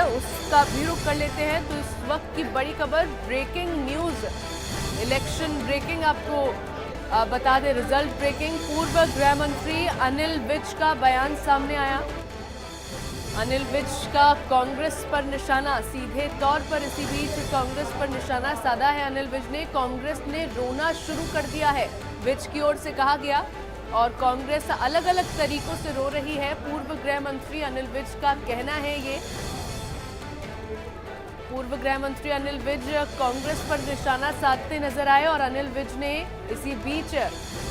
उसका भी रुख कर लेते हैं। तो इस वक्त की बड़ी खबर, ब्रेकिंग न्यूज, इलेक्शन ब्रेकिंग, आपको बता दें, रिजल्ट ब्रेकिंग। पूर्व गृह मंत्री अनिल विज का बयान सामने आया। अनिल विज का कांग्रेस पर निशाना, सीधे तौर पर इसी बीच कांग्रेस पर निशाना साधा है अनिल विज ने। कांग्रेस ने रोना शुरू कर दिया है, विज की ओर से कहा गया, और कांग्रेस अलग अलग तरीकों से रो रही है। पूर्व गृह मंत्री अनिल विज का कहना है ये। पूर्व गृह मंत्री अनिल विज कांग्रेस पर निशाना साधते नजर आए और अनिल विज ने इसी बीच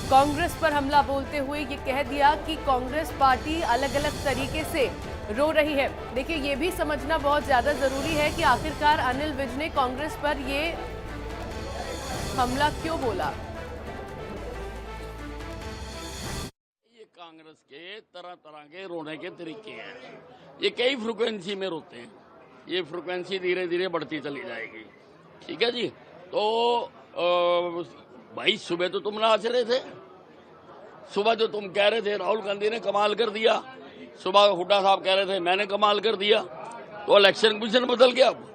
कांग्रेस पर हमला बोलते हुए ये कह दिया कि कांग्रेस पार्टी अलग अलग तरीके से रो रही है। देखिए, ये भी समझना बहुत ज्यादा जरूरी है कि आखिरकार अनिल विज ने कांग्रेस पर ये हमला क्यों बोला। ये कांग्रेस के तरह तरह के रोने के तरीके हैं। ये कई फ्रिक्वेंसी में रोते हैं। ये फ्रिक्वेंसी धीरे धीरे बढ़ती चली जाएगी। ठीक है जी। तो भाई, सुबह तो तुम नाच रहे थे, सुबह जो तुम कह रहे थे राहुल गांधी ने कमाल कर दिया, सुबह हुड्डा साहब कह रहे थे मैंने कमाल कर दिया, तो इलेक्शन कमीशन बदल गया। अब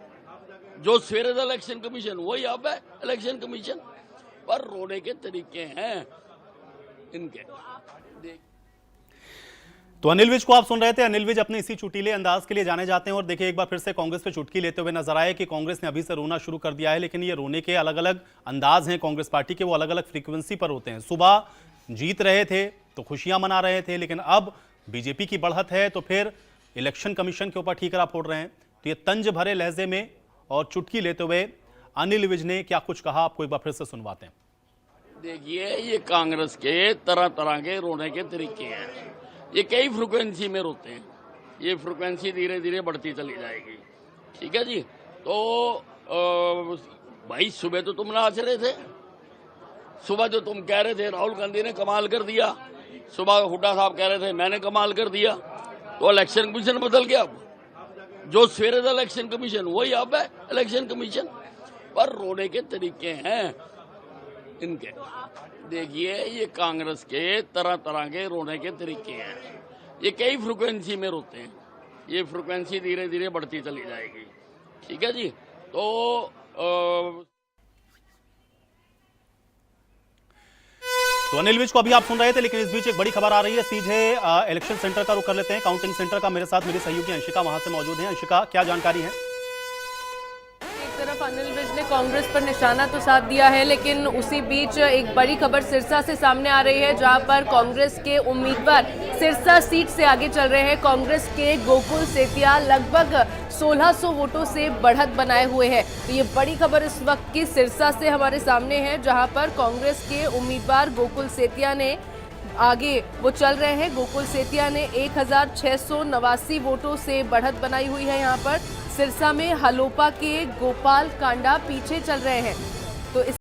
जो सवेरे था इलेक्शन कमीशन, वही अब है इलेक्शन कमीशन। पर रोने के तरीके हैं इनके। तो अनिल विज को आप सुन रहे थे। अनिल विज अपने इसी चुटीले अंदाज के लिए जाने जाते हैं और देखिए, एक बार फिर से कांग्रेस पे चुटकी लेते हुए नजर आए कि कांग्रेस ने अभी से रोना शुरू कर दिया है, लेकिन ये रोने के अलग अलग अंदाज हैं कांग्रेस पार्टी के, वो अलग अलग फ्रीक्वेंसी पर होते हैं। सुबह जीत रहे थे तो खुशियां मना रहे थे, लेकिन अब बीजेपी की बढ़त है तो फिर इलेक्शन कमीशन के ऊपर ठीकरा फोड़ रहे हैं। तो ये तंज भरे लहजे में और चुटकी लेते हुए अनिल विज ने क्या कुछ कहा, आपको एक बार फिर से सुनवाते हैं। देखिए, ये कांग्रेस के तरह तरह के रोने के तरीके हैं। ये कई फ्रिक्वेंसी में रोते हैं। ये फ्रिक्वेंसी धीरे धीरे बढ़ती चली जाएगी। ठीक है जी। तो भाई, सुबह तो तुम नाच रहे थे, सुबह जो तुम कह रहे थे राहुल गांधी ने कमाल कर दिया, सुबह हुड्डा साहब कह रहे थे मैंने कमाल कर दिया, तो इलेक्शन कमीशन बदल गया। अब जो सवेरे था इलेक्शन कमीशन, वही अब है इलेक्शन कमीशन। पर रोने के तरीके हैं इनके। देखिए, ये कांग्रेस के तरह तरह के रोने के तरीके हैं। ये कई फ्रिक्वेंसी में रोते हैं। ये फ्रिक्वेंसी धीरे धीरे बढ़ती चली जाएगी। ठीक है जी। तो अनिल विज को अभी आप सुन रहे थे, लेकिन इस बीच एक बड़ी खबर आ रही है। सीधे इलेक्शन सेंटर का रुख कर लेते हैं, काउंटिंग सेंटर का। मेरे साथ मेरी सहयोगी अंशिका वहां से मौजूद है। अंशिका, क्या जानकारी है? तरफ अनिल विज ने कांग्रेस पर निशाना तो साध दिया है, लेकिन उसी बीच एक बड़ी खबर सिरसा से सामने आ रही है, जहां पर कांग्रेस के उम्मीदवार सिरसा सीट से आगे चल रहे हैं। कांग्रेस के गोकुल सेतिया लगभग 1600 वोटों से बढ़त बनाए हुए हैं। तो ये बड़ी खबर इस वक्त की सिरसा से हमारे सामने है, जहां पर कांग्रेस के उम्मीदवार गोकुल सेतिया ने आगे वो चल रहे हैं। गोकुल सेतिया ने 1689 वोटों से बढ़त बनाई हुई है। यहाँ पर सिरसा में हलोपा के गोपाल कांडा पीछे चल रहे हैं। तो इस